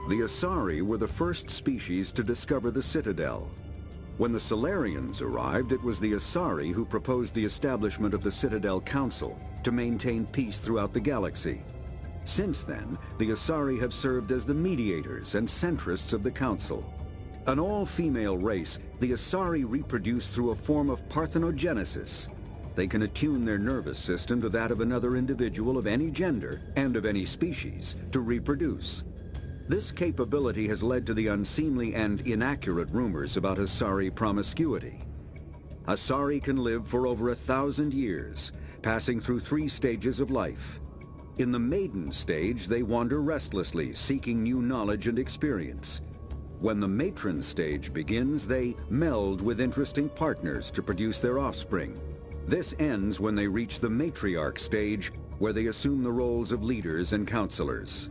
The Asari were the first species to discover the Citadel. When the Solarians arrived, it was the Asari who proposed the establishment of the Citadel Council to maintain peace throughout the galaxy. Since then, the Asari have served as the mediators and centrists of the Council. An all-female race, the Asari reproduce through a form of parthenogenesis. They can attune their nervous system to that of another individual of any gender and of any species to reproduce. This capability has led to the unseemly and inaccurate rumors about Asari promiscuity. Asari can live for over 1,000 years, passing through 3 stages of life. In the maiden stage, they wander restlessly, seeking new knowledge and experience. When the matron stage begins, they meld with interesting partners to produce their offspring. This ends when they reach the matriarch stage, where they assume the roles of leaders and counselors.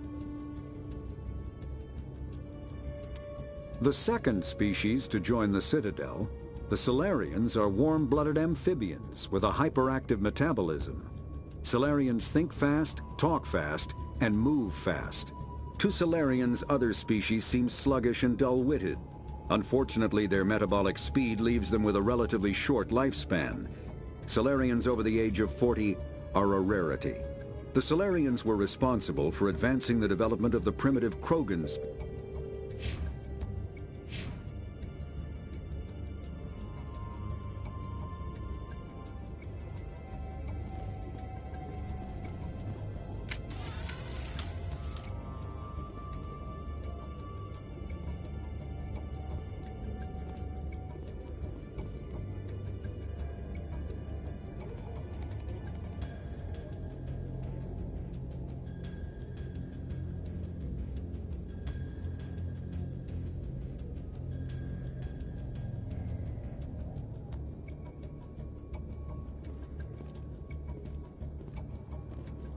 The second species to join the Citadel, the Solarians, are warm-blooded amphibians with a hyperactive metabolism. Solarians think fast, talk fast, and move fast. To Solarians, other species seem sluggish and dull-witted. Unfortunately, their metabolic speed leaves them with a relatively short lifespan. Solarians over the age of 40 are a rarity. The Solarians were responsible for advancing the development of the primitive Krogans.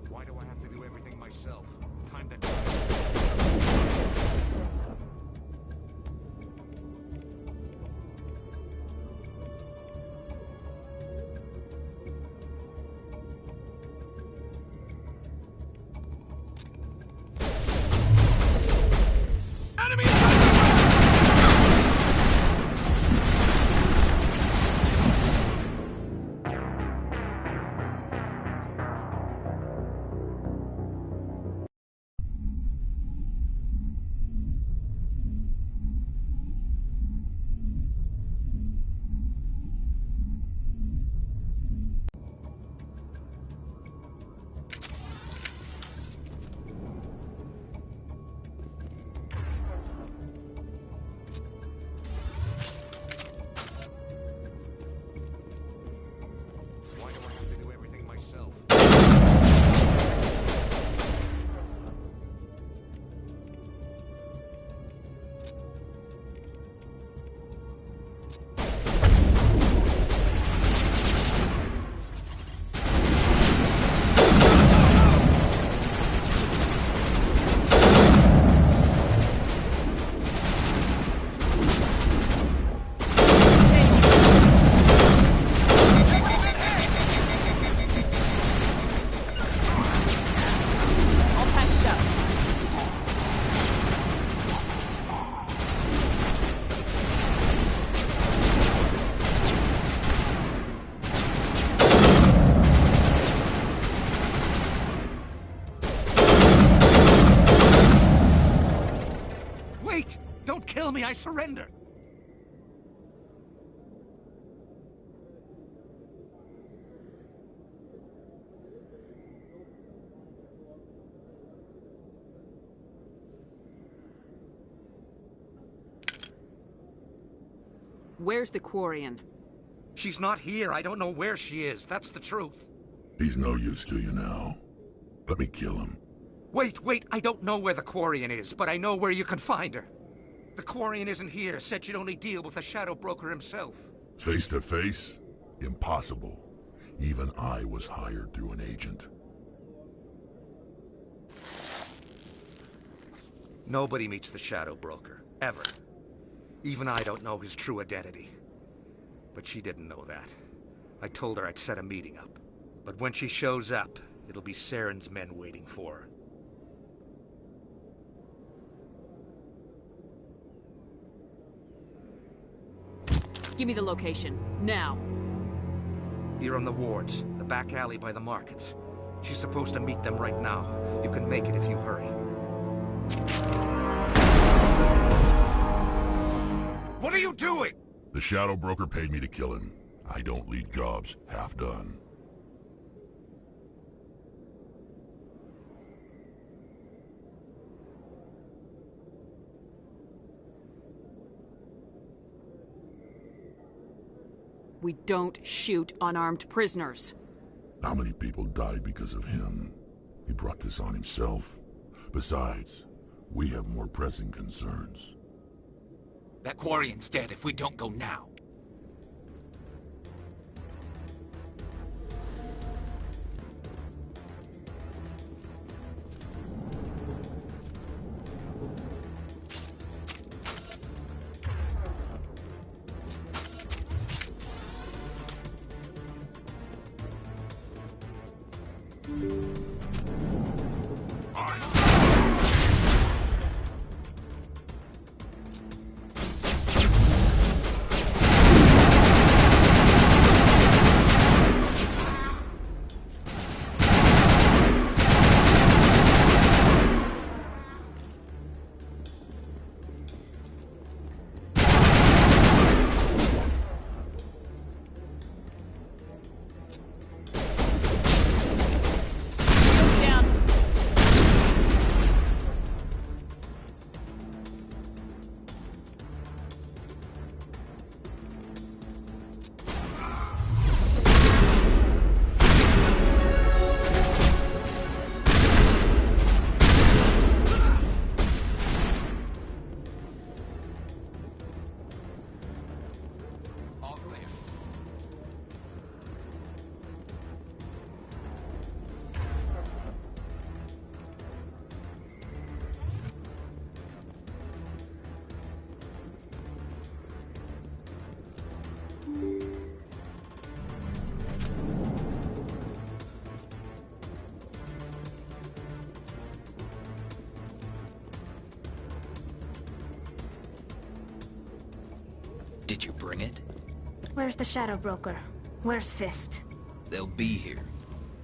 Why do I have to do everything myself? Time to... Enemy attack! Why do I have to do everything myself? All patched up. Wait! Don't kill me, I surrender! Where's the Quarian? She's not here. I don't know where she is. That's the truth. He's no use to you now. Let me kill him. Wait. I don't know where the Quarian is, but I know where you can find her. The Quarian isn't here. Said she'd only deal with the Shadow Broker himself. Face to face? Impossible. Even I was hired through an agent. Nobody meets the Shadow Broker. Ever. Even I don't know his true identity. But she didn't know that. I told her I'd set a meeting up. But when she shows up, it'll be Saren's men waiting for her. Give me the location. Now. Here on the wards, the back alley by the markets. She's supposed to meet them right now. You can make it if you hurry. What are you doing? The Shadow Broker paid me to kill him. I don't leave jobs half done. We don't shoot unarmed prisoners. How many people died because of him? He brought this on himself. Besides, we have more pressing concerns. That Quarian's dead if we don't go now. Did you bring it? Where's the Shadow Broker? Where's Fist? They'll be here.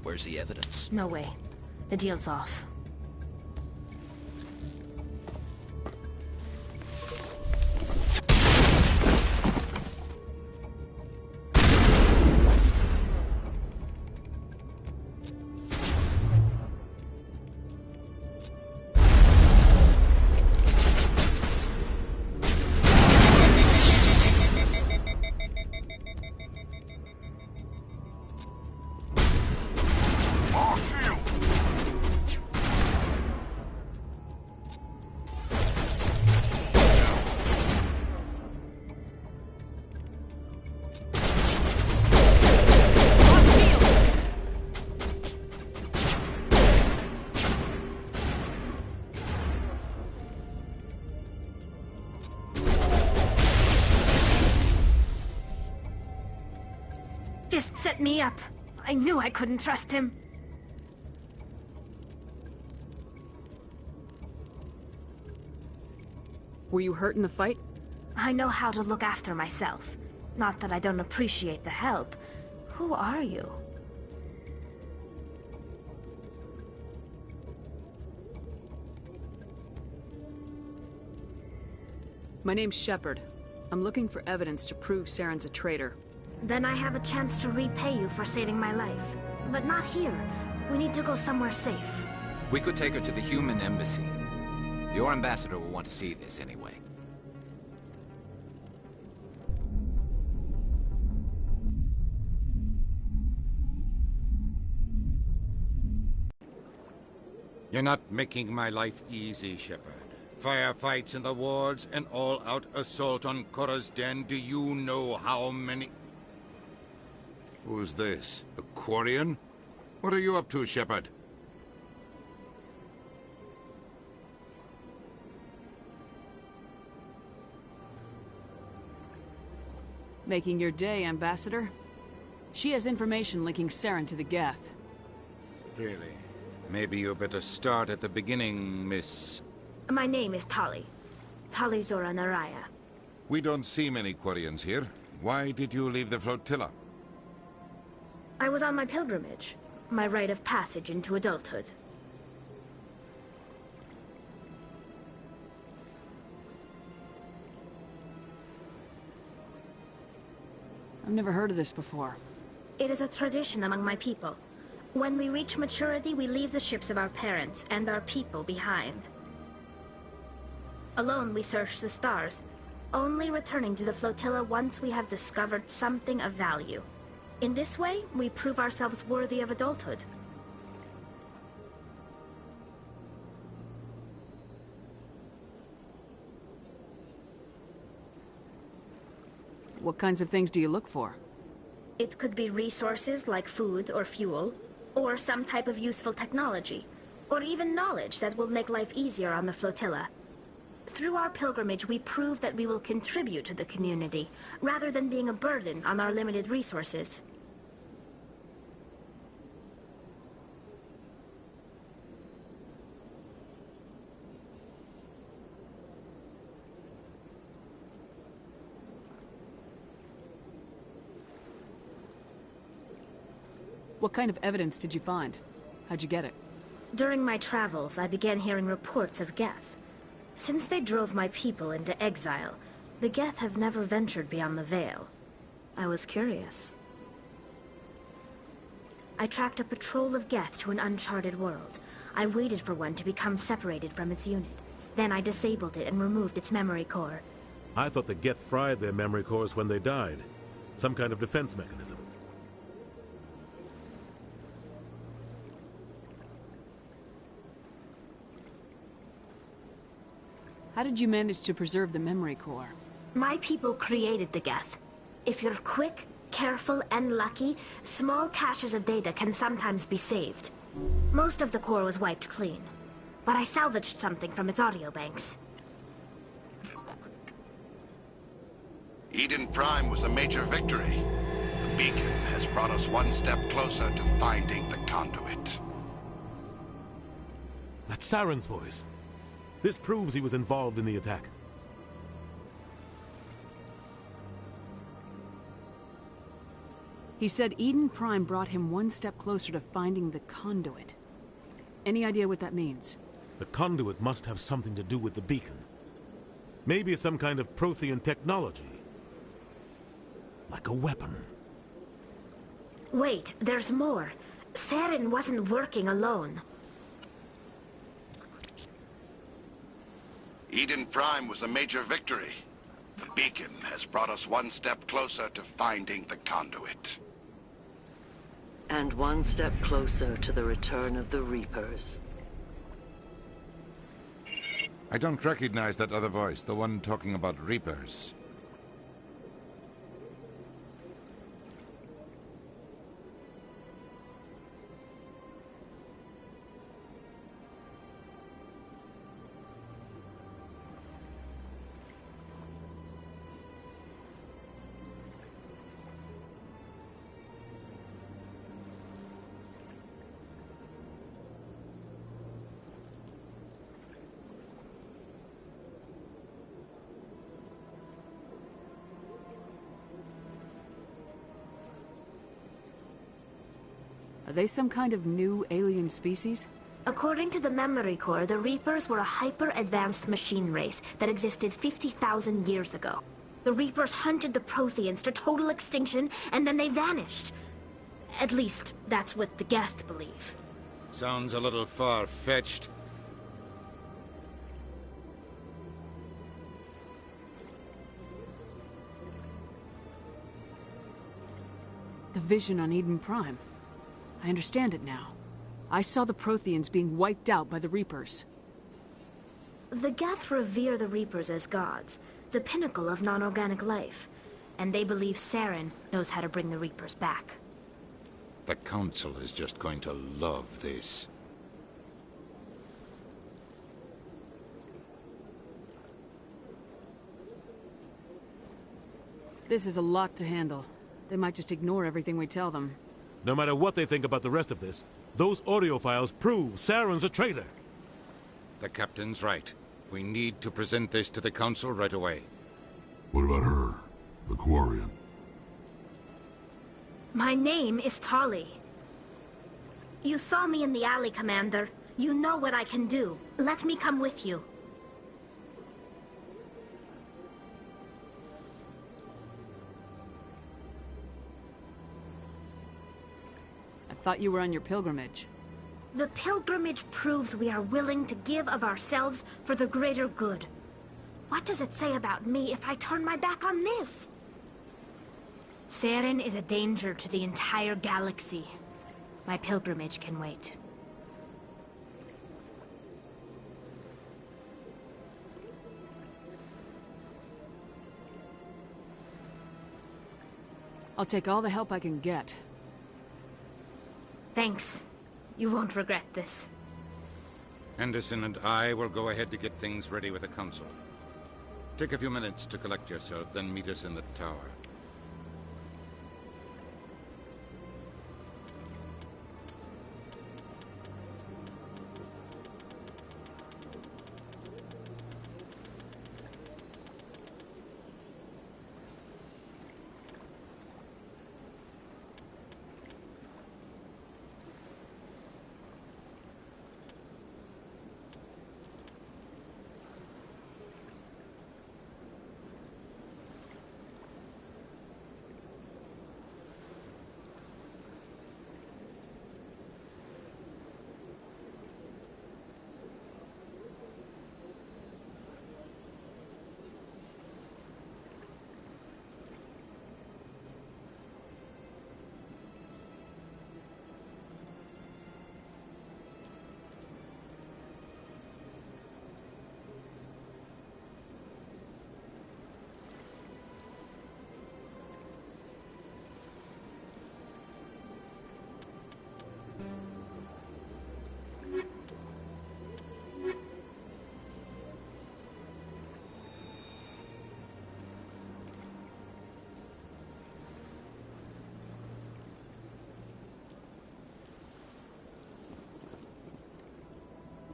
Where's the evidence? No way. The deal's off. Fist set me up. I knew I couldn't trust him. Were you hurt in the fight? I know how to look after myself. Not that I don't appreciate the help. Who are you? My name's Shepard. I'm looking for evidence to prove Saren's a traitor. Then I have a chance to repay you for saving my life. But not here. We need to go somewhere safe. We could take her to the human embassy. Your ambassador will want to see this anyway. You're not making my life easy, Shepard. Firefights in the wards, an all-out assault on Korra's den. Do you know how many... Who's this? A Quarian? What are you up to, Shepard? Making your day, Ambassador. She has information linking Saren to the Geth. Really? Maybe you better start at the beginning, Miss... My name is Tali. Tali Zora Naraya. We don't see many Quarians here. Why did you leave the flotilla? I was on my pilgrimage, my rite of passage into adulthood. I've never heard of this before. It is a tradition among my people. When we reach maturity, we leave the ships of our parents and our people behind. Alone, we search the stars, only returning to the flotilla once we have discovered something of value. In this way, we prove ourselves worthy of adulthood. What kinds of things do you look for? It could be resources like food or fuel, or some type of useful technology, or even knowledge that will make life easier on the flotilla. Through our pilgrimage, we prove that we will contribute to the community, rather than being a burden on our limited resources. What kind of evidence did you find? How'd you get it? During my travels, I began hearing reports of Geth. Since they drove my people into exile, the Geth have never ventured beyond the Veil. I was curious. I tracked a patrol of Geth to an uncharted world. I waited for one to become separated from its unit. Then I disabled it and removed its memory core. I thought the Geth fried their memory cores when they died. Some kind of defense mechanism. How did you manage to preserve the memory core? My people created the Geth. If you're quick, careful, and lucky, small caches of data can sometimes be saved. Most of the core was wiped clean, but I salvaged something from its audio banks. Eden Prime was a major victory. The beacon has brought us one step closer to finding the conduit. That's Saren's voice. This proves he was involved in the attack. He said Eden Prime brought him one step closer to finding the conduit. Any idea what that means? The conduit must have something to do with the beacon. Maybe it's some kind of Prothean technology. Like a weapon. Wait, there's more. Saren wasn't working alone. Eden Prime was a major victory. The beacon has brought us one step closer to finding the conduit. And one step closer to the return of the Reapers. I don't recognize that other voice, the one talking about Reapers. Are they some kind of new alien species? According to the memory core, the Reapers were a hyper-advanced machine race that existed 50,000 years ago. The Reapers hunted the Protheans to total extinction, and then they vanished. At least, that's what the Geth believe. Sounds a little far-fetched. The vision on Eden Prime. I understand it now. I saw the Protheans being wiped out by the Reapers. The Geth revere the Reapers as gods, the pinnacle of non-organic life. And they believe Saren knows how to bring the Reapers back. The Council is just going to love this. This is a lot to handle. They might just ignore everything we tell them. No matter what they think about the rest of this, those audio files prove Saren's a traitor. The Captain's right. We need to present this to the Council right away. What about her? The Quarian? My name is Tolly. You saw me in the alley, Commander. You know what I can do. Let me come with you. I thought you were on your pilgrimage. The pilgrimage proves we are willing to give of ourselves for the greater good. What does it say about me if I turn my back on this? Saren is a danger to the entire galaxy. My pilgrimage can wait. I'll take all the help I can get. Thanks. You won't regret this. Henderson and I will go ahead to get things ready with the Council. Take a few minutes to collect yourself, then meet us in the tower.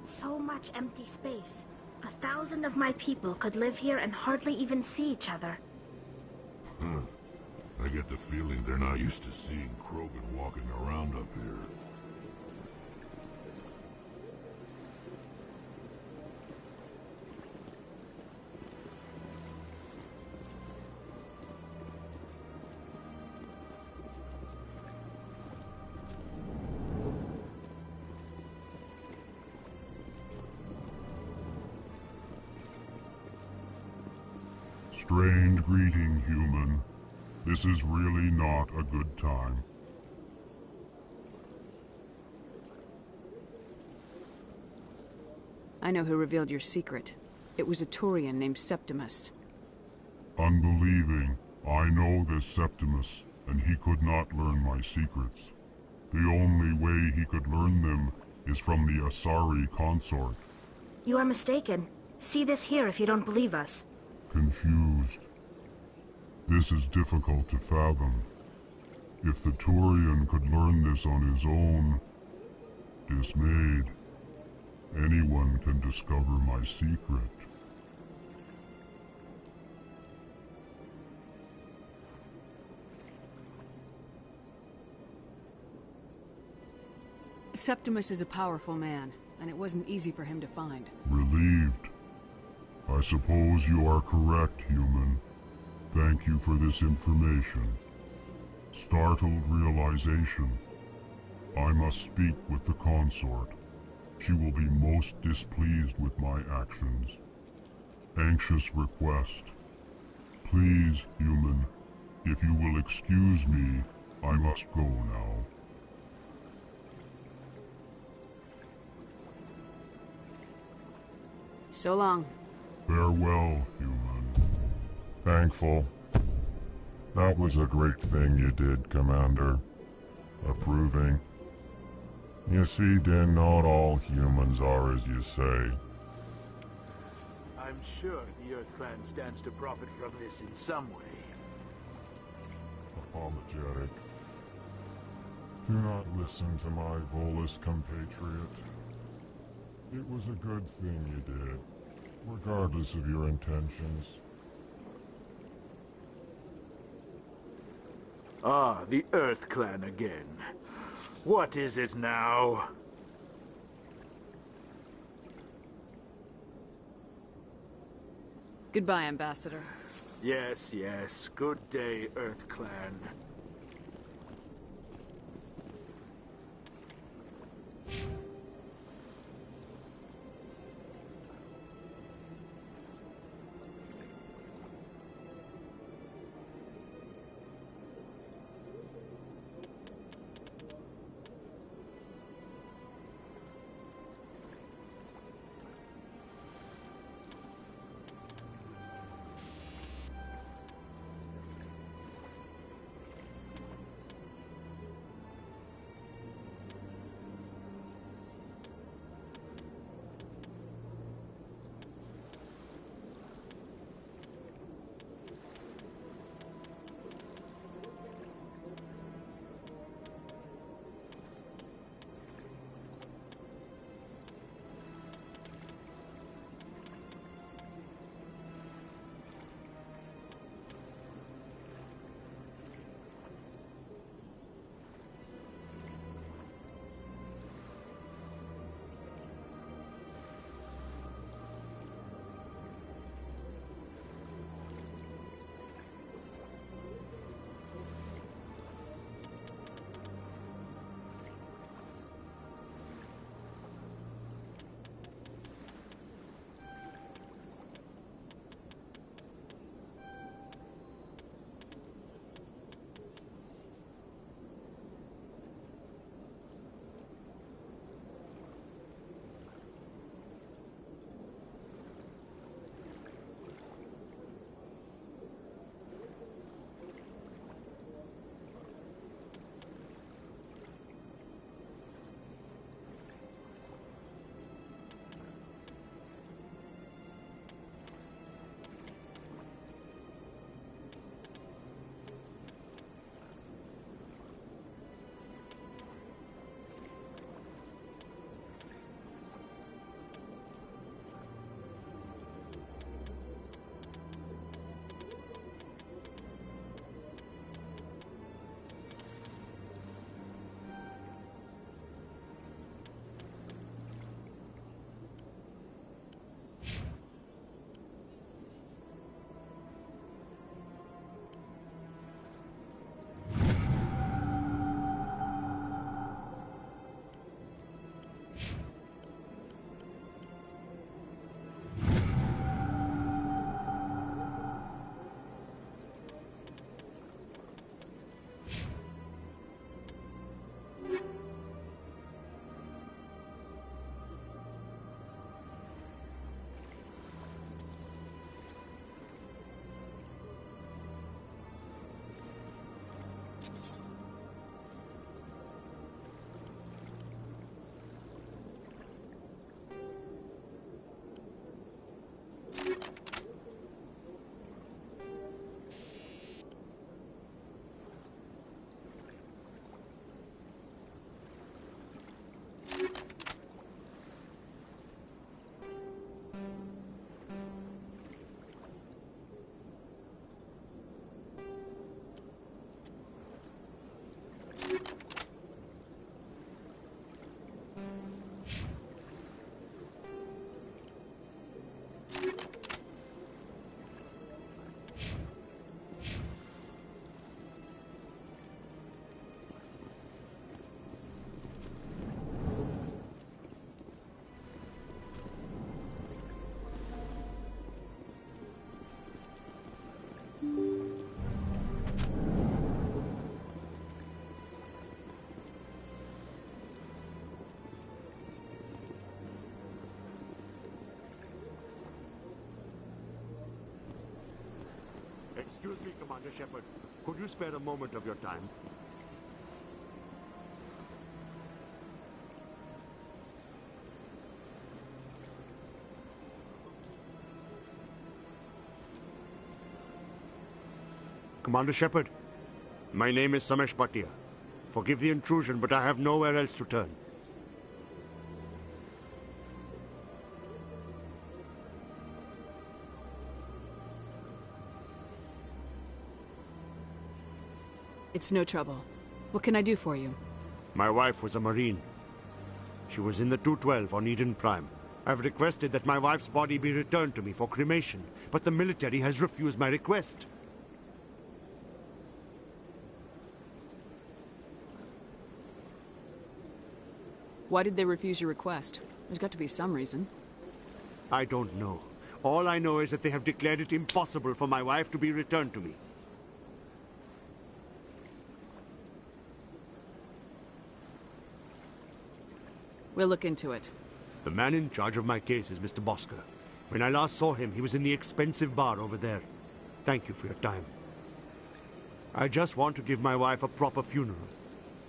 So much empty space. 1,000 of my people could live here and hardly even see each other. I get the feeling they're not used to seeing Krogan walking around up here. Strained greeting, human. This is really not a good time. I know who revealed your secret. It was a Turian named Septimus. Unbelieving, I know this Septimus, and he could not learn my secrets. The only way he could learn them is from the Asari consort. You are mistaken. See this here if you don't believe us. Confused. This is difficult to fathom. If the Turian could learn this on his own, dismayed, anyone can discover my secret. Septimus is a powerful man, and it wasn't easy for him to find. Relieved. I suppose you are correct, human. Thank you for this information. Startled realization. I must speak with the consort. She will be most displeased with my actions. Anxious request. Please, human, if you will excuse me, I must go now. So long. Farewell, human. Thankful. That was a great thing you did, Commander. Approving. You see, Din, not all humans are as you say. I'm sure the Earth Clan stands to profit from this in some way. Apologetic. Do not listen to my Volus compatriot. It was a good thing you did, regardless of your intentions. Ah, the Earth Clan again. What is it now? Goodbye, Ambassador. Yes, yes. Good day, Earth Clan. Excuse me, Commander Shepard. Could you spare a moment of your time? Commander Shepard, my name is Samesh Bhatia. Forgive the intrusion, but I have nowhere else to turn. It's no trouble. What can I do for you? My wife was a Marine. She was in the 212 on Eden Prime. I've requested that my wife's body be returned to me for cremation, but the military has refused my request. Why did they refuse your request? There's got to be some reason. I don't know. All I know is that they have declared it impossible for my wife to be returned to me. We'll look into it. The man in charge of my case is Mr. Bosker. When I last saw him, he was in the expensive bar over there. Thank you for your time. I just want to give my wife a proper funeral,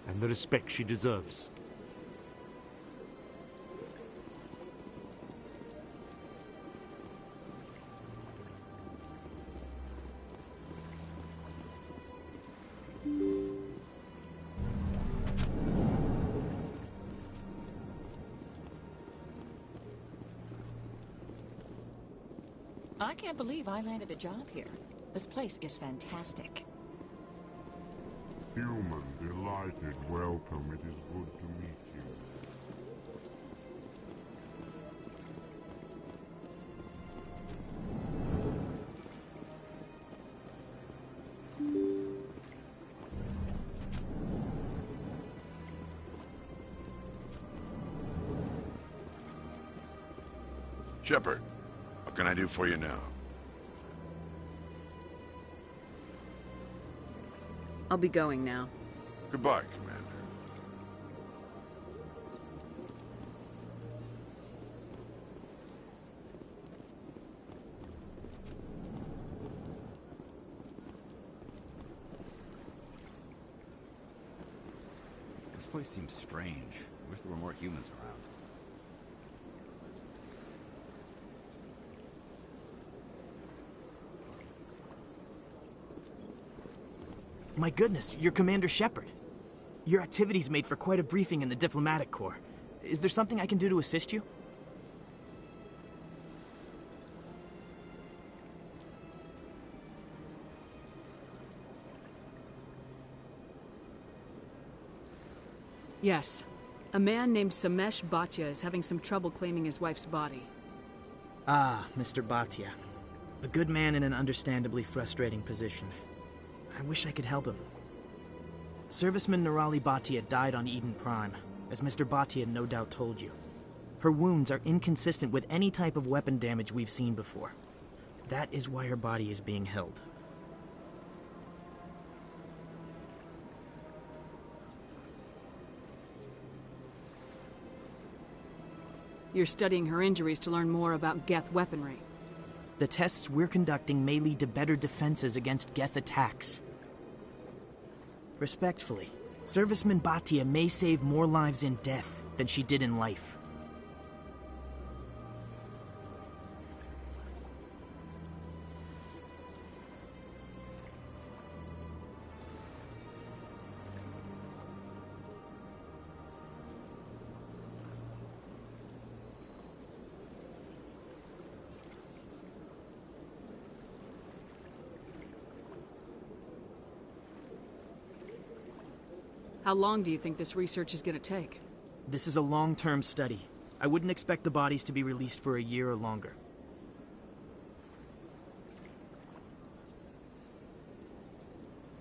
and the respect she deserves. I can't believe I landed a job here. This place is fantastic. Human, delighted, welcome. It is good to meet you. Shepard, what can I do for you now? I'll be going now. Goodbye, Commander. This place seems strange. I wish there were more humans around. My goodness, you're Commander Shepard. Your activities made for quite a briefing in the Diplomatic Corps. Is there something I can do to assist you? Yes. A man named Samesh Bhatia is having some trouble claiming his wife's body. Ah, Mr. Bhatia. A good man in an understandably frustrating position. I wish I could help him. Serviceman Nirali Bhatia died on Eden Prime, as Mr. Bhatia no doubt told you. Her wounds are inconsistent with any type of weapon damage we've seen before. That is why her body is being held. You're studying her injuries to learn more about Geth weaponry. The tests we're conducting may lead to better defenses against Geth attacks. Respectfully, Serviceman Bhatia may save more lives in death than she did in life. How long do you think this research is going to take? This is a long-term study. I wouldn't expect the bodies to be released for a year or longer.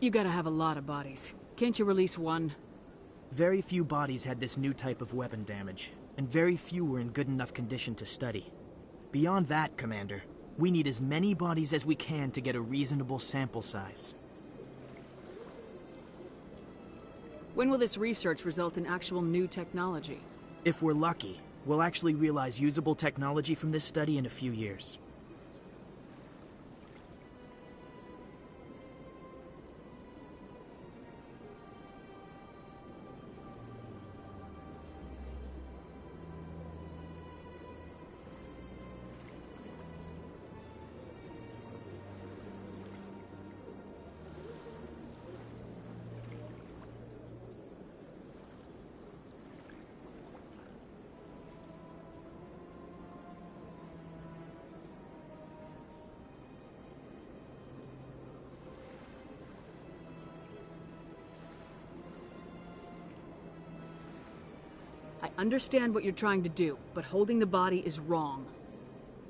You gotta have a lot of bodies. Can't you release one? Very few bodies had this new type of weapon damage, and very few were in good enough condition to study. Beyond that, Commander, we need as many bodies as we can to get a reasonable sample size. When will this research result in actual new technology? If we're lucky, we'll actually realize usable technology from this study in a few years. I understand what you're trying to do, but holding the body is wrong.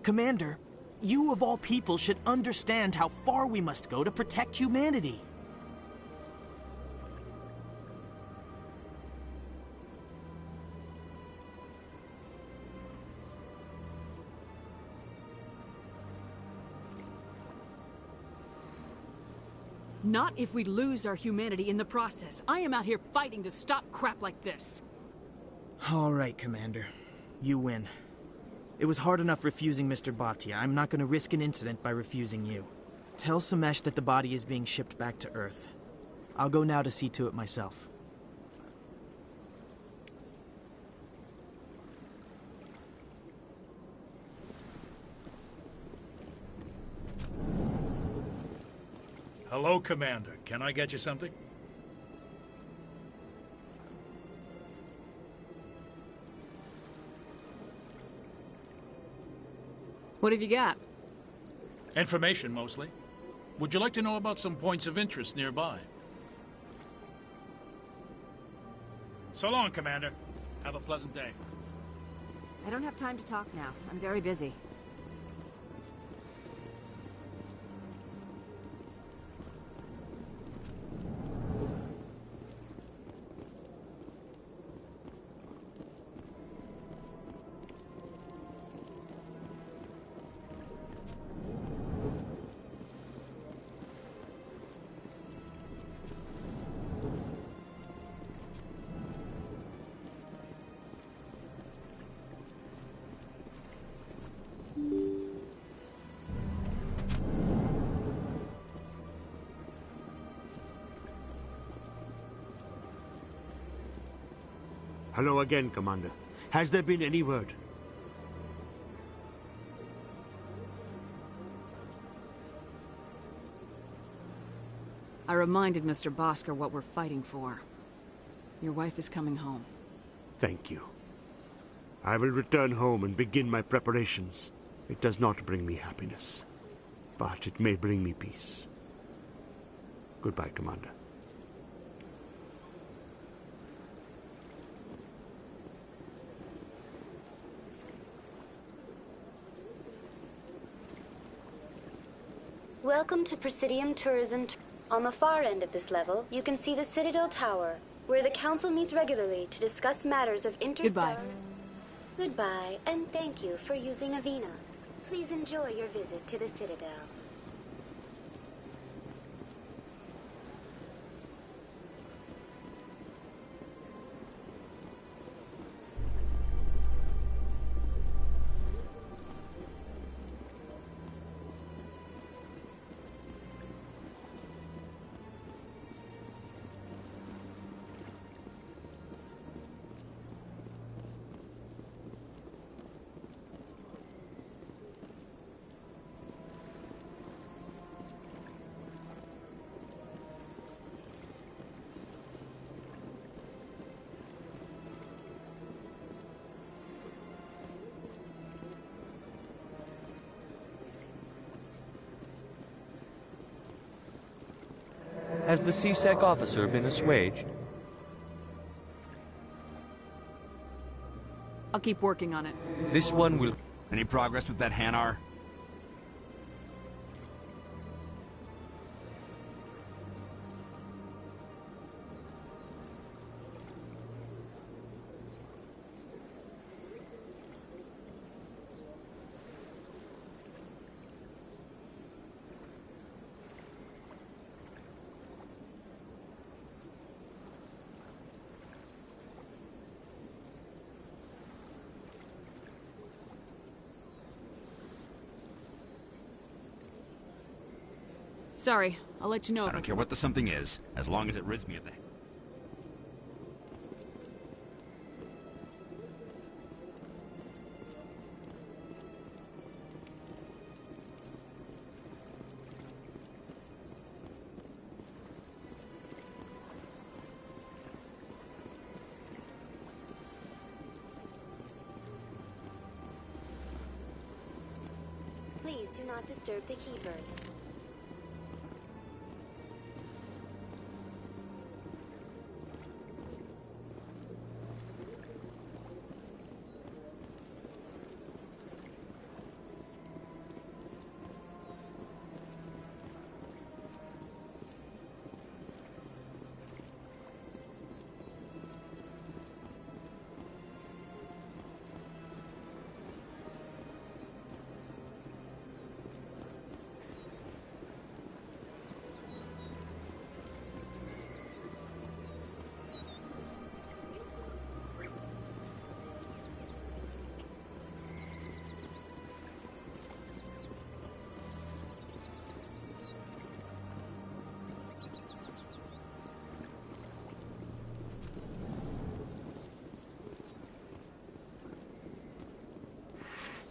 Commander, you of all people should understand how far we must go to protect humanity. Not if we lose our humanity in the process. I am out here fighting to stop crap like this. All right, Commander. You win. It was hard enough refusing Mr. Bhatia. I'm not going to risk an incident by refusing you. Tell Samesh that the body is being shipped back to Earth. I'll go now to see to it myself. Hello, Commander. Can I get you something? What have you got? Information, mostly. Would you like to know about some points of interest nearby? So long, Commander. Have a pleasant day. I don't have time to talk now. I'm very busy. Hello again, Commander. Has there been any word? I reminded Mr. Bhaskar what we're fighting for. Your wife is coming home. Thank you. I will return home and begin my preparations. It does not bring me happiness, but it may bring me peace. Goodbye, Commander. Welcome to Presidium Tourism. On the far end of this level, you can see the Citadel Tower, where the Council meets regularly to discuss matters of interstellar... Goodbye, and thank you for using Avina. Please enjoy your visit to the Citadel. Has the CSEC officer been assuaged? I'll keep working on it. This one will... Any progress with that Hanar? Sorry, I'll let you know. I don't care what the something is, as long as it rids me of the... Please do not disturb the keepers.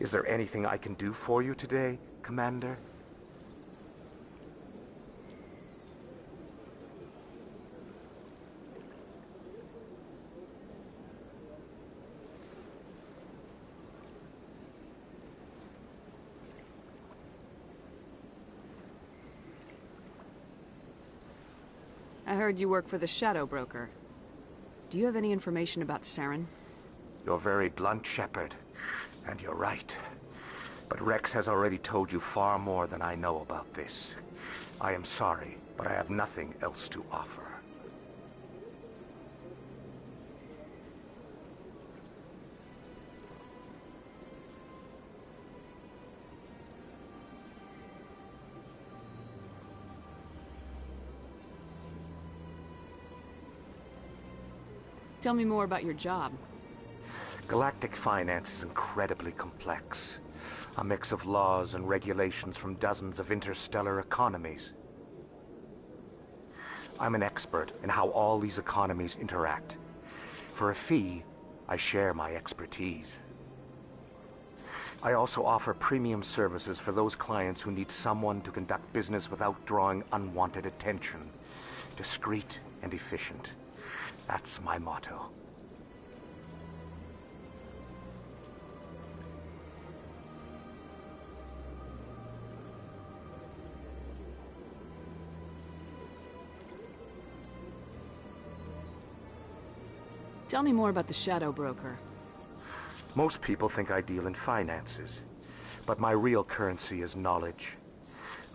Is there anything I can do for you today, Commander? I heard you work for the Shadow Broker. Do you have any information about Saren? You're very blunt, Shepard. And you're right. But Rex has already told you far more than I know about this. I am sorry, but I have nothing else to offer. Tell me more about your job. Galactic finance is incredibly complex. A mix of laws and regulations from dozens of interstellar economies. I'm an expert in how all these economies interact. For a fee, I share my expertise. I also offer premium services for those clients who need someone to conduct business without drawing unwanted attention. Discreet and efficient. That's my motto. Tell me more about the Shadow Broker. Most people think I deal in finances, but my real currency is knowledge.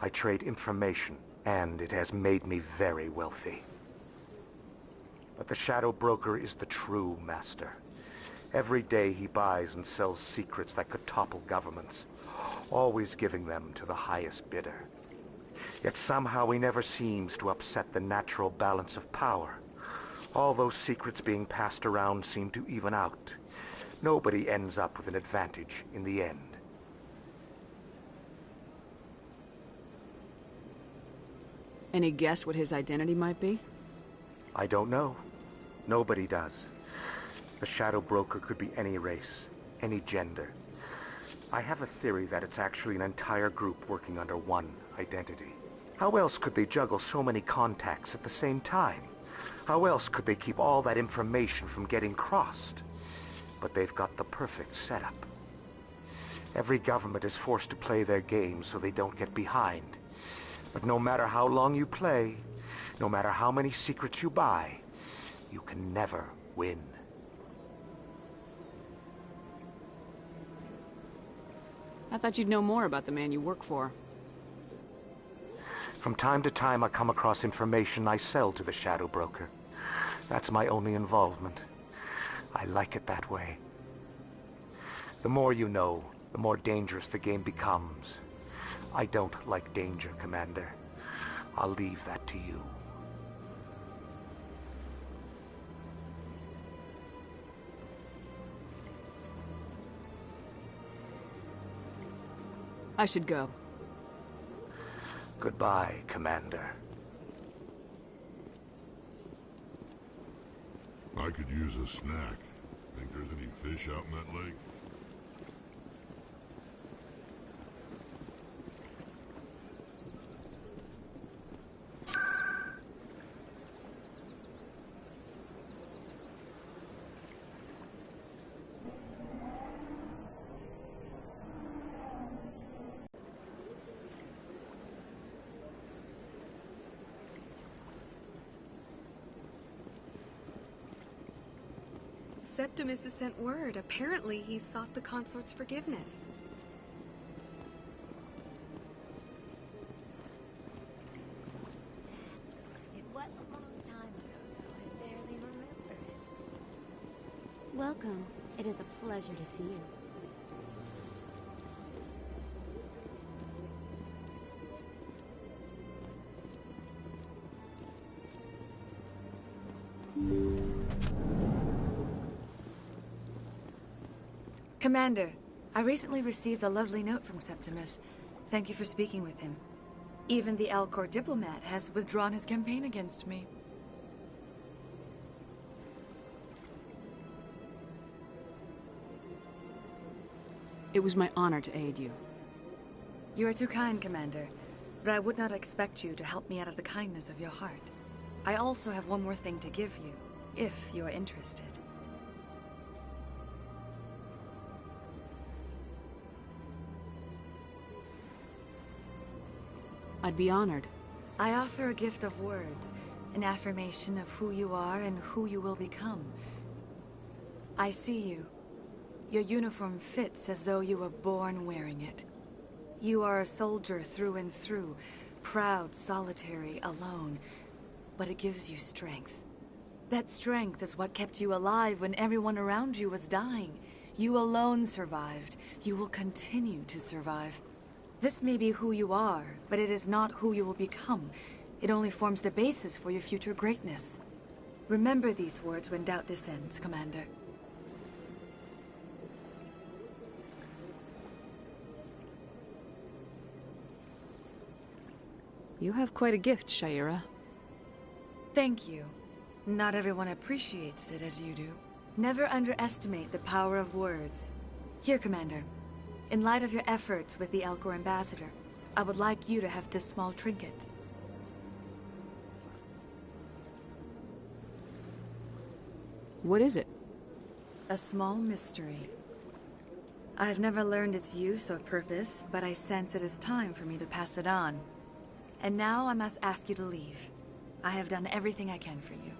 I trade information, and it has made me very wealthy. But the Shadow Broker is the true master. Every day he buys and sells secrets that could topple governments, always giving them to the highest bidder. Yet somehow he never seems to upset the natural balance of power. All those secrets being passed around seem to even out. Nobody ends up with an advantage in the end. Any guess what his identity might be? I don't know. Nobody does. The Shadow Broker could be any race, any gender. I have a theory that it's actually an entire group working under one identity. How else could they juggle so many contacts at the same time? How else could they keep all that information from getting crossed? But they've got the perfect setup. Every government is forced to play their game so they don't get behind. But no matter how long you play, no matter how many secrets you buy, you can never win. I thought you'd know more about the man you work for. From time to time, I come across information I sell to the Shadow Broker. That's my only involvement. I like it that way. The more you know, the more dangerous the game becomes. I don't like danger, Commander. I'll leave that to you. I should go. Goodbye, Commander. I could use a snack. Think there's any fish out in that lake? Septimus has sent word. Apparently, he sought the consort's forgiveness. That's right. It was a long time ago, though. I barely remember it. Welcome. It is a pleasure to see you. Commander, I recently received a lovely note from Septimus. Thank you for speaking with him. Even the Alcor diplomat has withdrawn his campaign against me. It was my honor to aid you. You are too kind, Commander, but I would not expect you to help me out of the kindness of your heart. I also have one more thing to give you, if you are interested. I'd be honored. I offer a gift of words, an affirmation of who you are and who you will become. I see you. Your uniform fits as though you were born wearing it. You are a soldier through and through, proud, solitary, alone, but it gives you strength. That strength is what kept you alive when everyone around you was dying. You alone survived. You will continue to survive. This may be who you are, but it is not who you will become. It only forms the basis for your future greatness. Remember these words when doubt descends, Commander. You have quite a gift, Shaira. Thank you. Not everyone appreciates it as you do. Never underestimate the power of words. Here, Commander. In light of your efforts with the Elcor ambassador, I would like you to have this small trinket. What is it? A small mystery. I have never learned its use or purpose, but I sense it is time for me to pass it on. And now I must ask you to leave. I have done everything I can for you.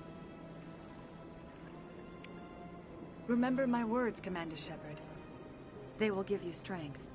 Remember my words, Commander Shepard. They will give you strength.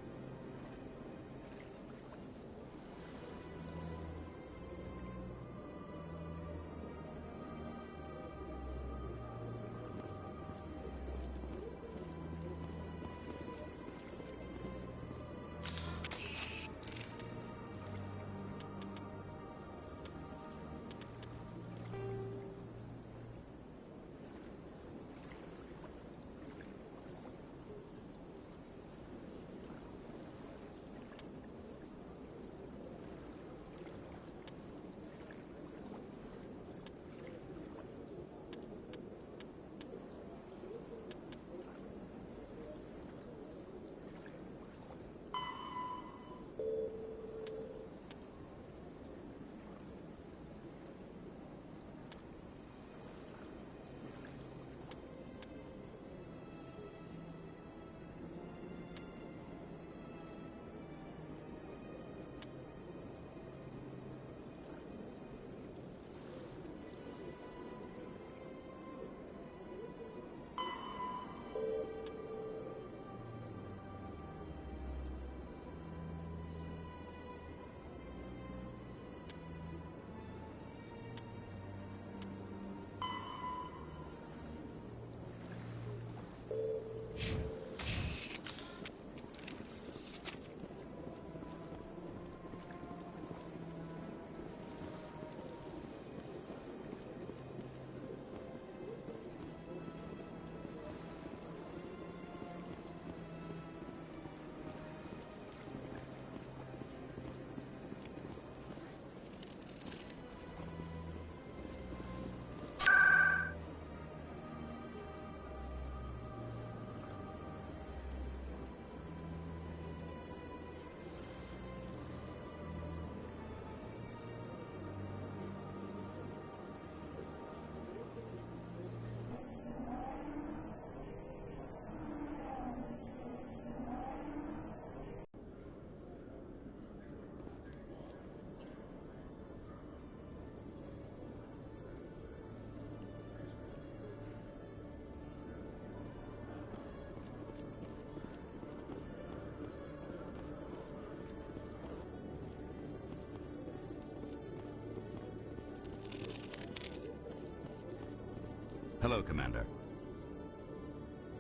Hello, Commander.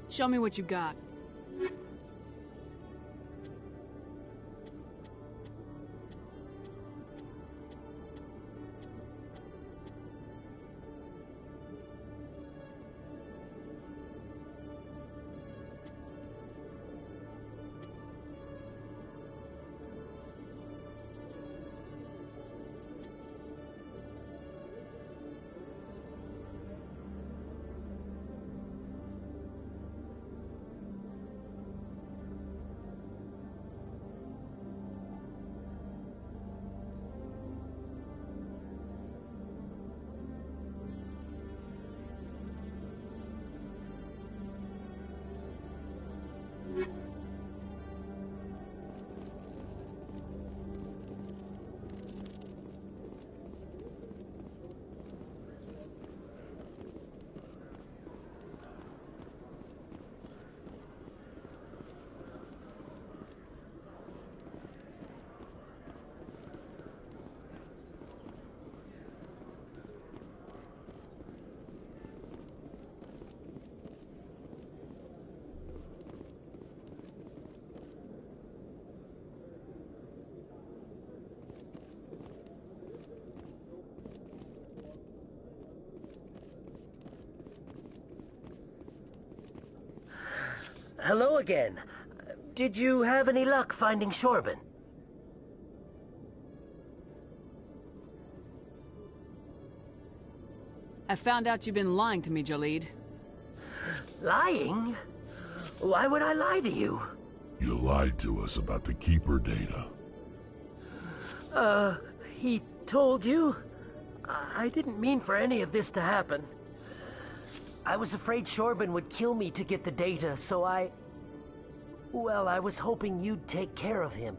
Show me what you got. Hello again. Did you have any luck finding Shorben? I found out you've been lying to me, Jaleed. Lying? Why would I lie to you? You lied to us about the Keeper data. He told you? I didn't mean for any of this to happen. I was afraid Shorben would kill me to get the data, so well, I was hoping you'd take care of him.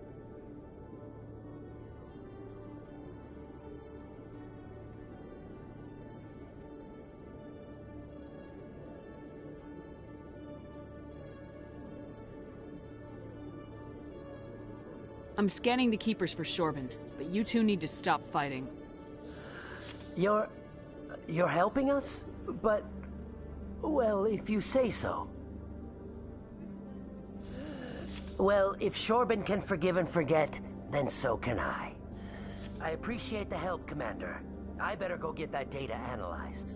I'm scanning the Keepers for Shorben, but you two need to stop fighting. You're helping us? But, well, if you say so. Well, if Shorben can forgive and forget, then so can I. I appreciate the help, Commander. I better go get that data analyzed.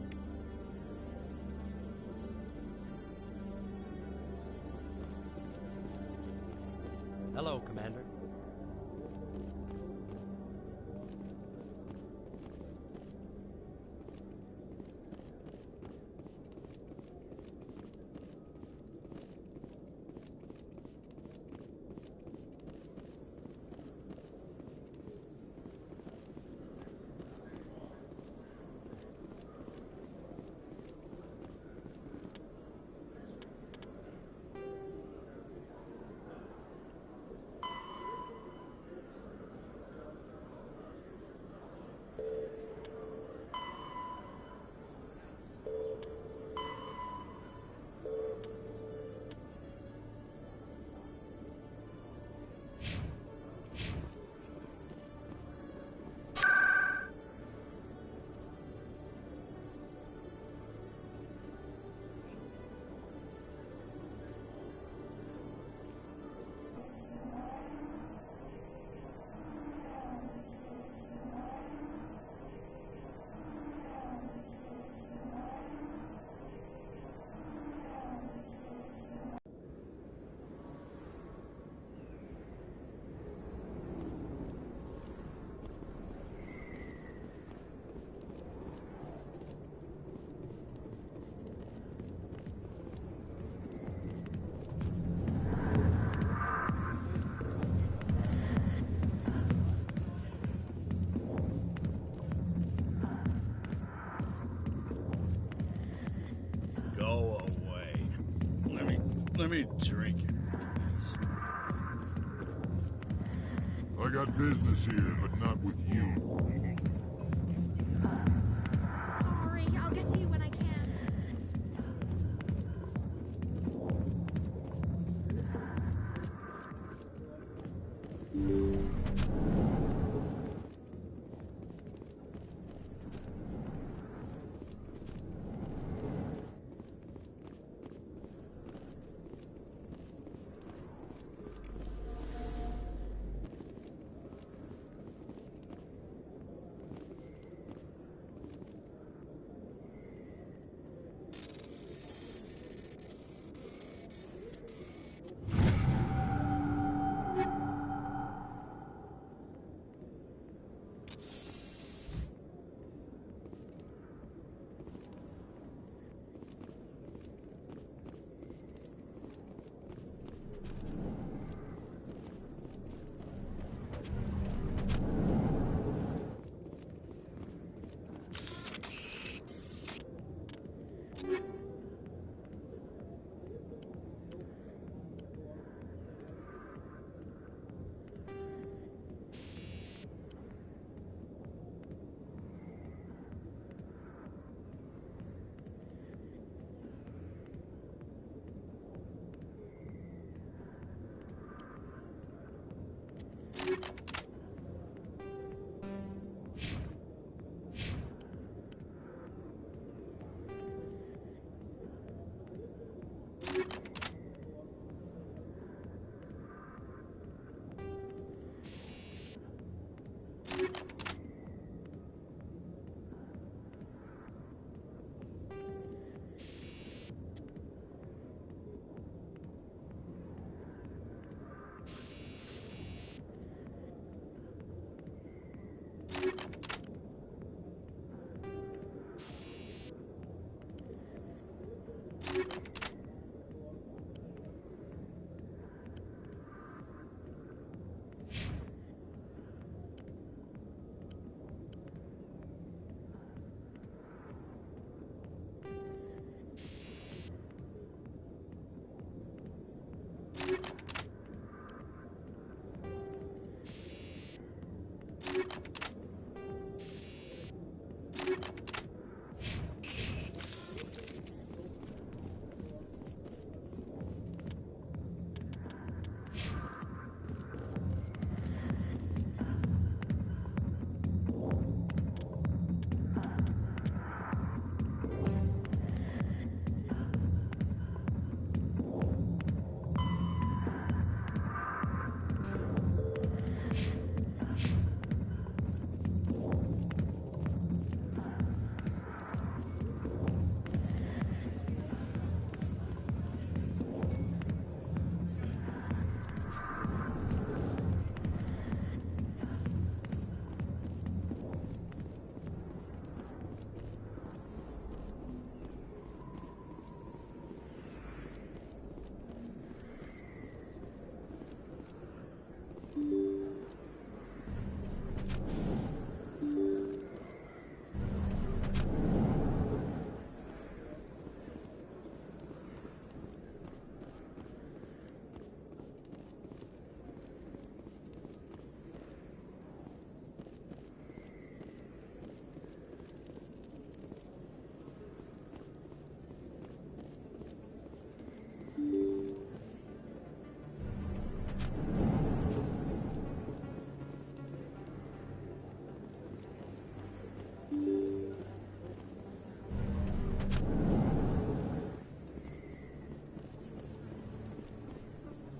Hello, Commander. Go away. Let me drink it. I got business here, but not with you. Sorry, I'll get to you when I can.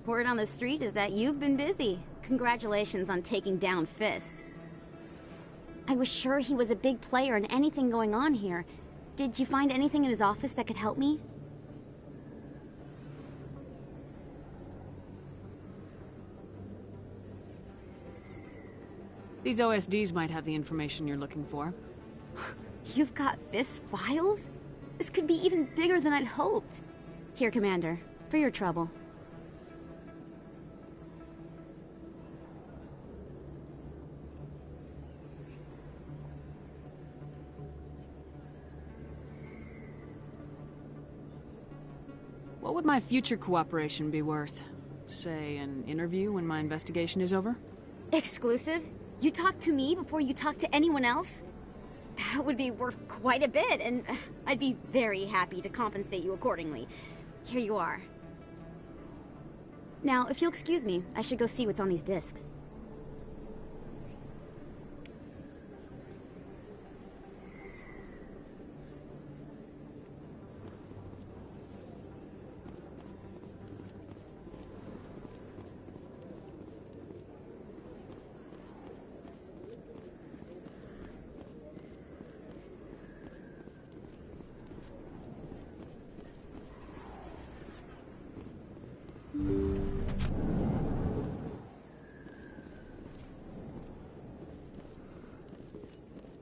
Word on the street is that you've been busy. Congratulations on taking down Fist. I was sure he was a big player in anything going on here. Did you find anything in his office that could help me? These OSDs might have the information you're looking for. You've got Fist files? This could be even bigger than I'd hoped. Here, Commander, for your trouble. What would my future cooperation be worth? Say, an interview when my investigation is over? Exclusive? You talk to me before you talk to anyone else? That would be worth quite a bit, and I'd be very happy to compensate you accordingly. Here you are. Now, if you'll excuse me, I should go see what's on these discs.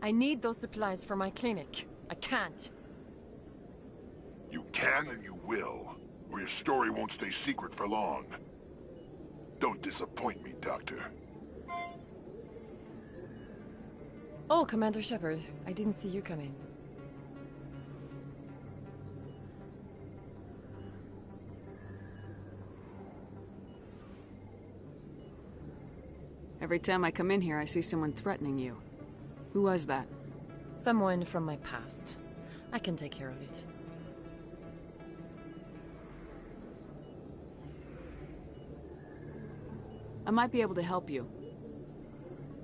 I need those supplies for my clinic. I can't. You can and you will, or your story won't stay secret for long. Don't disappoint me, Doctor. Oh, Commander Shepard. I didn't see you come in. Every time I come in here, I see someone threatening you. Who was that? Someone from my past. I can take care of it. I might be able to help you.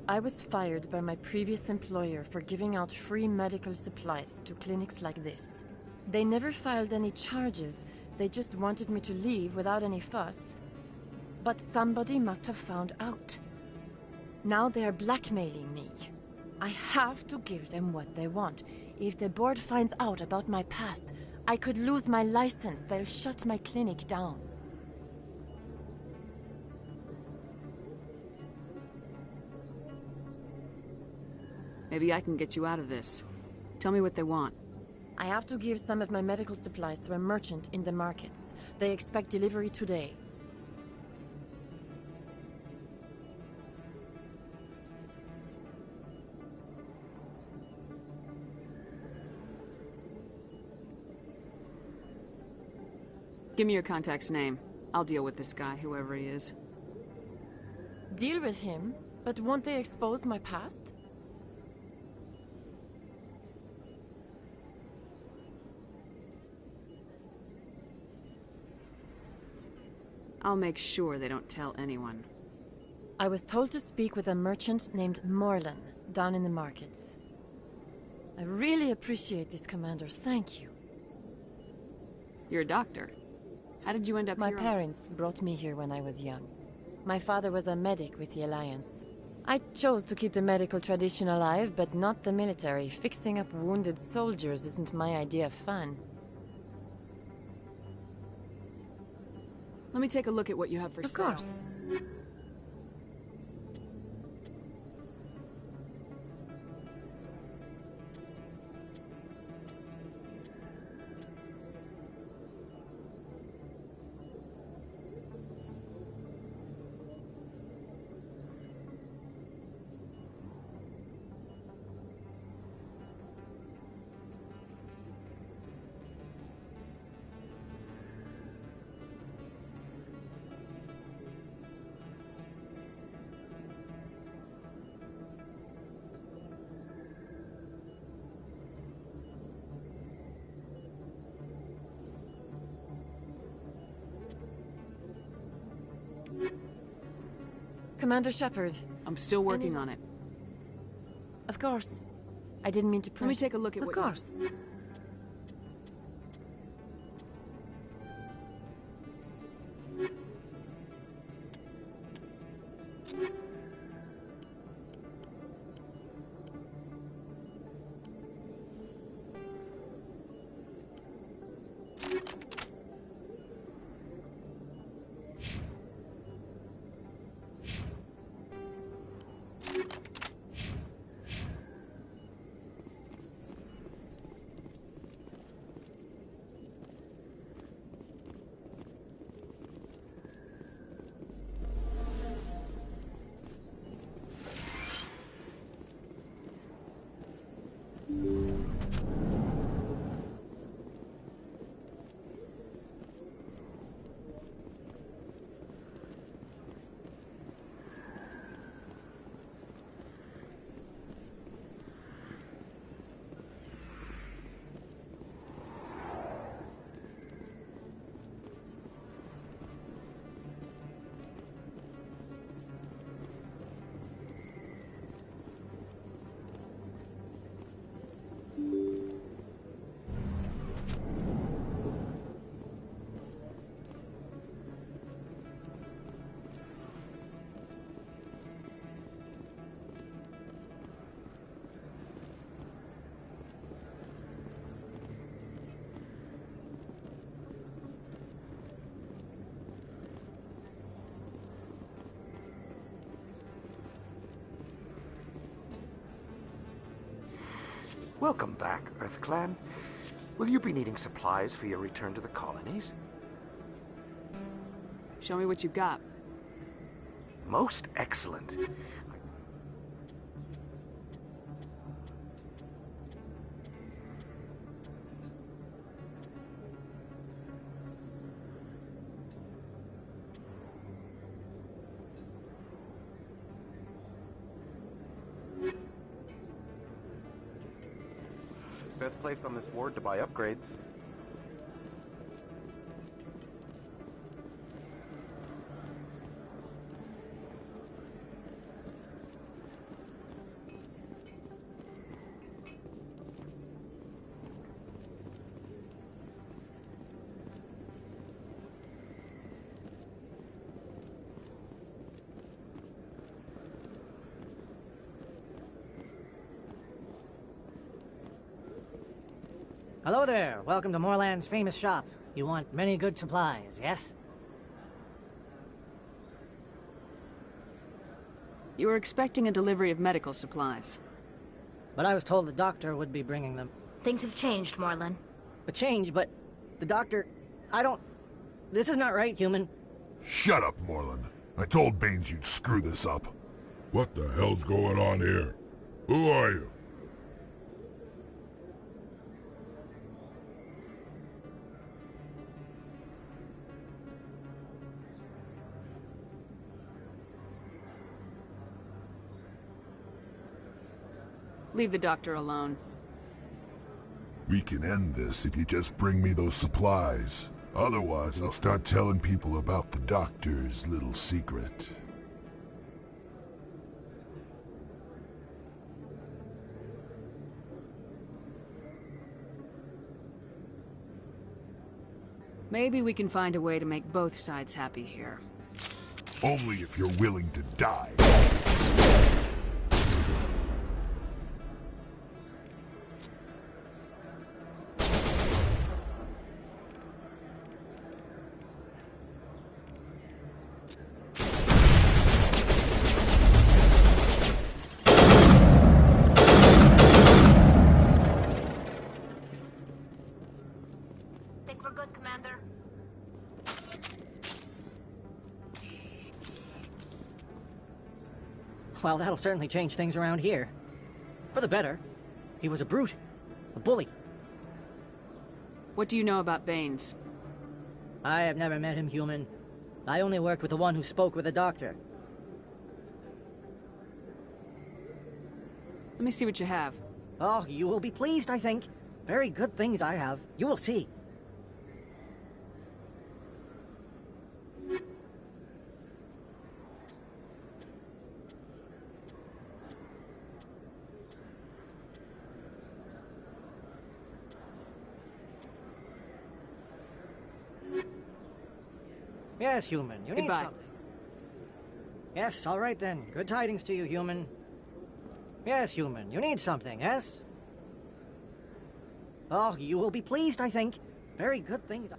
I was fired by my previous employer for giving out free medical supplies to clinics like this. They never filed any charges. They just wanted me to leave without any fuss. But somebody must have found out. Now they are blackmailing me. I have to give them what they want. If the board finds out about my past, I could lose my license. They'll shut my clinic down. Maybe I can get you out of this. Tell me what they want. I have to give some of my medical supplies to a merchant in the markets. They expect delivery today. Give me your contact's name. I'll deal with this guy, whoever he is. Deal with him? But won't they expose my past? I'll make sure they don't tell anyone. I was told to speak with a merchant named Morlan, down in the markets. I really appreciate this, Commander. Thank you. You're a doctor. How did you end up here? My parents brought me here when I was young. My father was a medic with the Alliance. I chose to keep the medical tradition alive, but not the military. Fixing up wounded soldiers isn't my idea of fun. Let me take a look at what you have for sale. Of course. Commander Shepard. I'm still working on it. Of course. I didn't mean to press. Let me take a look at what you... Of course. Welcome back, Earth Clan. Will you be needing supplies for your return to the colonies? Show me what you've got. Most excellent. Best place on this ward to buy upgrades. Hello there. Welcome to Moorland's famous shop. You want many good supplies, yes? You were expecting a delivery of medical supplies. But I was told the doctor would be bringing them. Things have changed, Moorland. A change, but the doctor... I don't... This is not right, human. Shut up, Moorland. I told Baines you'd screw this up. What the hell's going on here? Who are you? Leave the doctor alone. We can end this if you just bring me those supplies. Otherwise, I'll start telling people about the doctor's little secret. Maybe we can find a way to make both sides happy here. Only if you're willing to die. Think we're good, Commander? Well, that'll certainly change things around here. For the better. He was a brute. A bully. What do you know about Baines? I have never met him, human. I only worked with the one who spoke with the doctor. Let me see what you have. Oh, you will be pleased, I think. Very good things I have. You will see. Yes, human. You need Goodbye. something. Yes, all right then. Good tidings to you, human. Yes, human, you need something, yes? Oh, you will be pleased, I think. Very good things.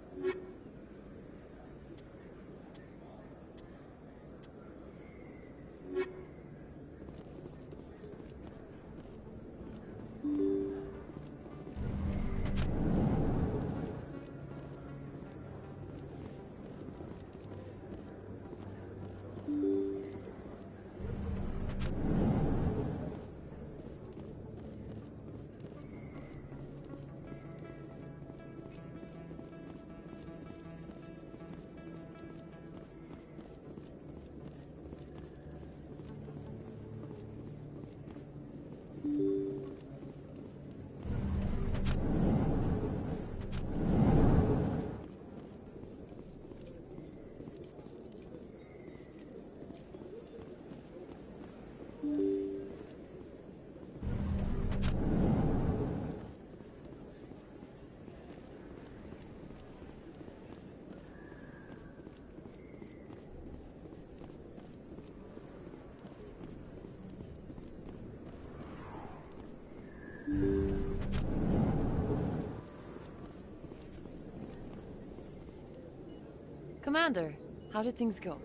Commander, how did things go?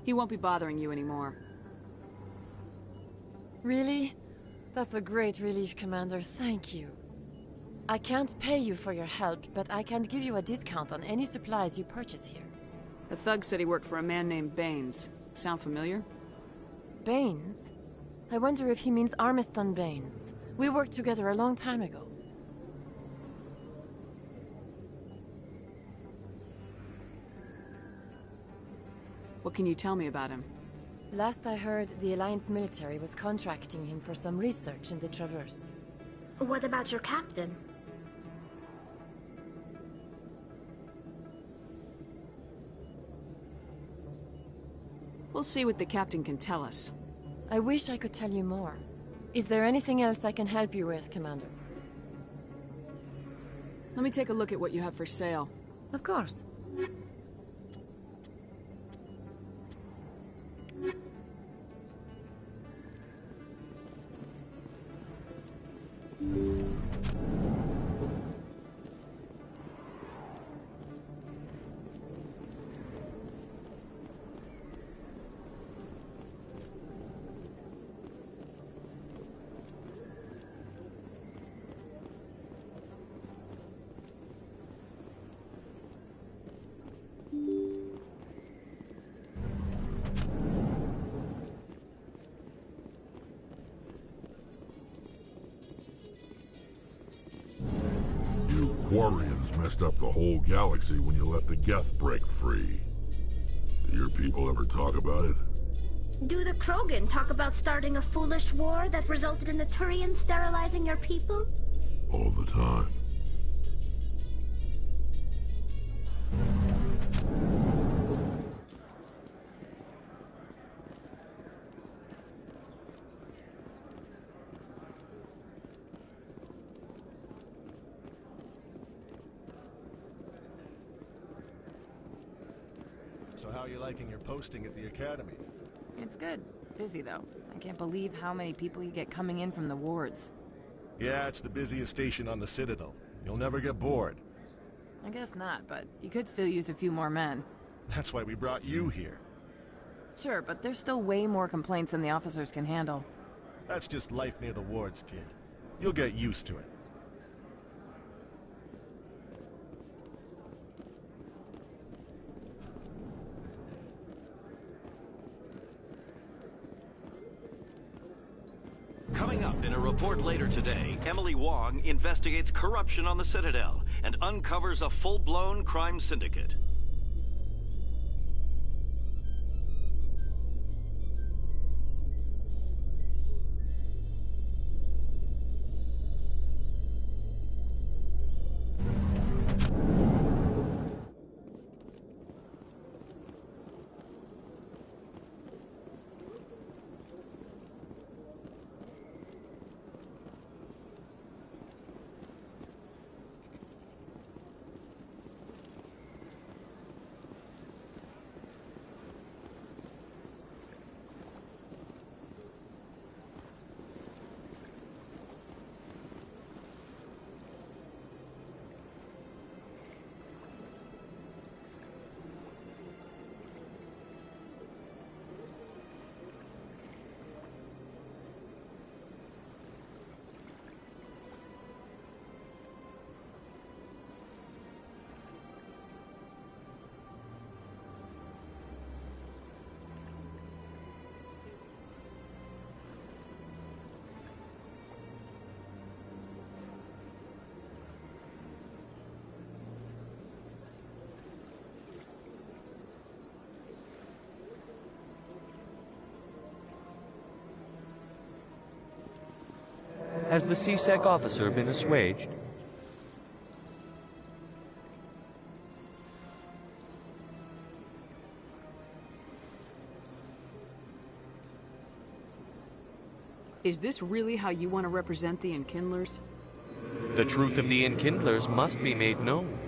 He won't be bothering you anymore. Really? That's a great relief, Commander. Thank you. I can't pay you for your help, but I can give you a discount on any supplies you purchase here. The thug said he worked for a man named Baines. Sound familiar? Baines? I wonder if he means Armiston Baines. We worked together a long time ago. What can you tell me about him? Last I heard, the Alliance military was contracting him for some research in the Traverse. What about your captain? We'll see what the captain can tell us. I wish I could tell you more. Is there anything else I can help you with, Commander? Let me take a look at what you have for sale. Of course. Quarians messed up the whole galaxy when you let the Geth break free. Do your people ever talk about it? Do the Krogan talk about starting a foolish war that resulted in the Turians sterilizing your people? All the time. So how are you liking your posting at the Academy? It's good. Busy, though. I can't believe how many people you get coming in from the wards. Yeah, it's the busiest station on the Citadel. You'll never get bored. I guess not, but you could still use a few more men. That's why we brought you here. Sure, but there's still way more complaints than the officers can handle. That's just life near the wards, kid. You'll get used to it. Coming up in a report later today, Emily Wong investigates corruption on the Citadel and uncovers a full-blown crime syndicate. Has the C-Sec officer been assuaged? Is this really how you want to represent the Enkindlers? The truth of the Enkindlers must be made known.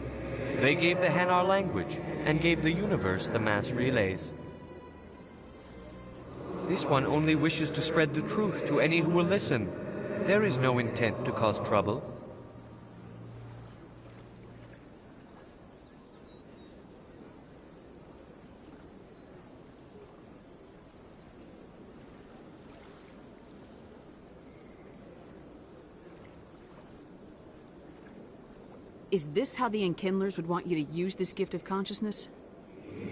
They gave the Hanar language, and gave the universe the mass relays. This one only wishes to spread the truth to any who will listen. There is no intent to cause trouble. Is this how the Enkindlers would want you to use this gift of consciousness?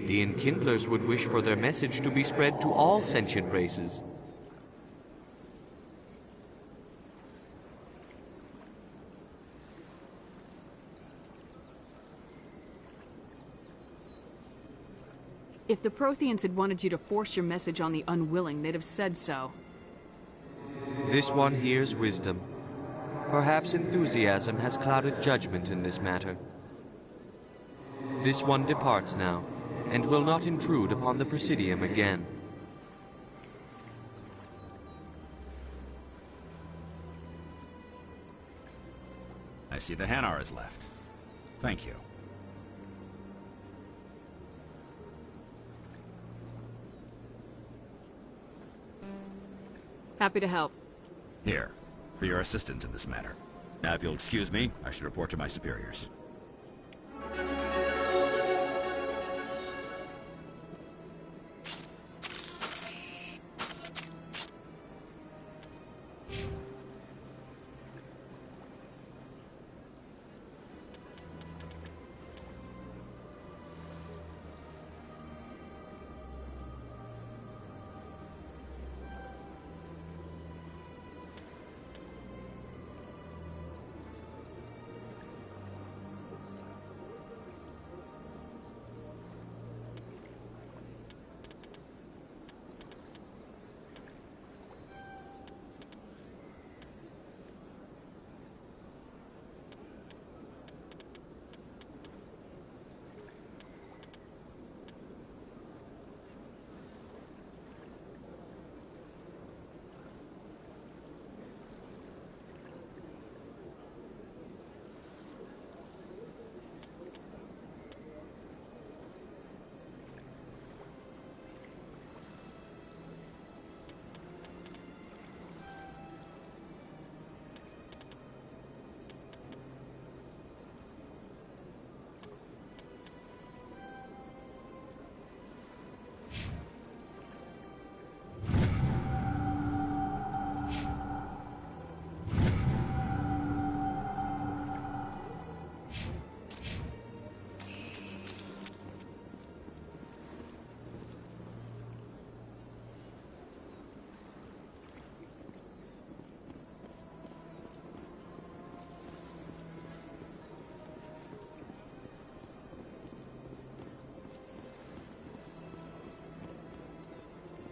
The Enkindlers would wish for their message to be spread to all sentient races. If the Protheans had wanted you to force your message on the unwilling, they'd have said so. This one hears wisdom. Perhaps enthusiasm has clouded judgment in this matter. This one departs now, and will not intrude upon the Presidium again. I see the Hanar is left. Thank you. Happy to help. Here, for your assistance in this matter. Now, if you'll excuse me, I should report to my superiors.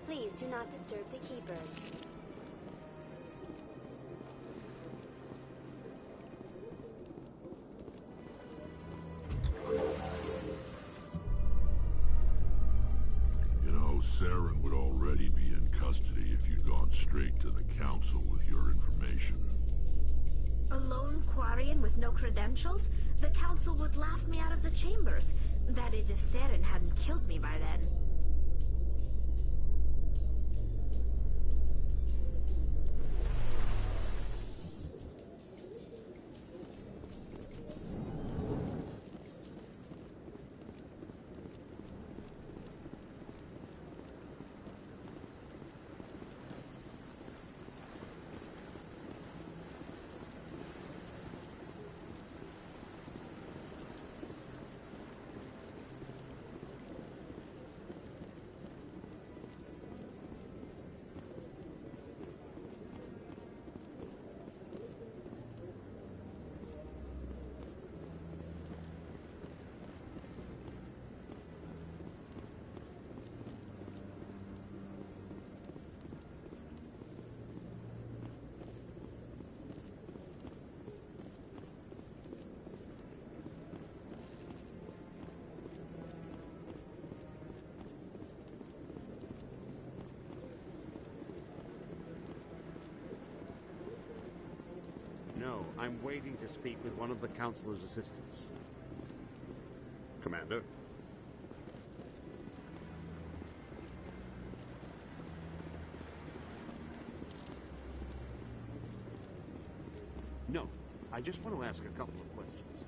Please do not disturb the keepers. You know, Saren would already be in custody if you'd gone straight to the Council with your information. A lone Quarian with no credentials? The Council would laugh me out of the chambers. That is, if Saren hadn't killed me by then. I'm waiting to speak with one of the Counselor's assistants. Commander? No, I just want to ask a couple of questions.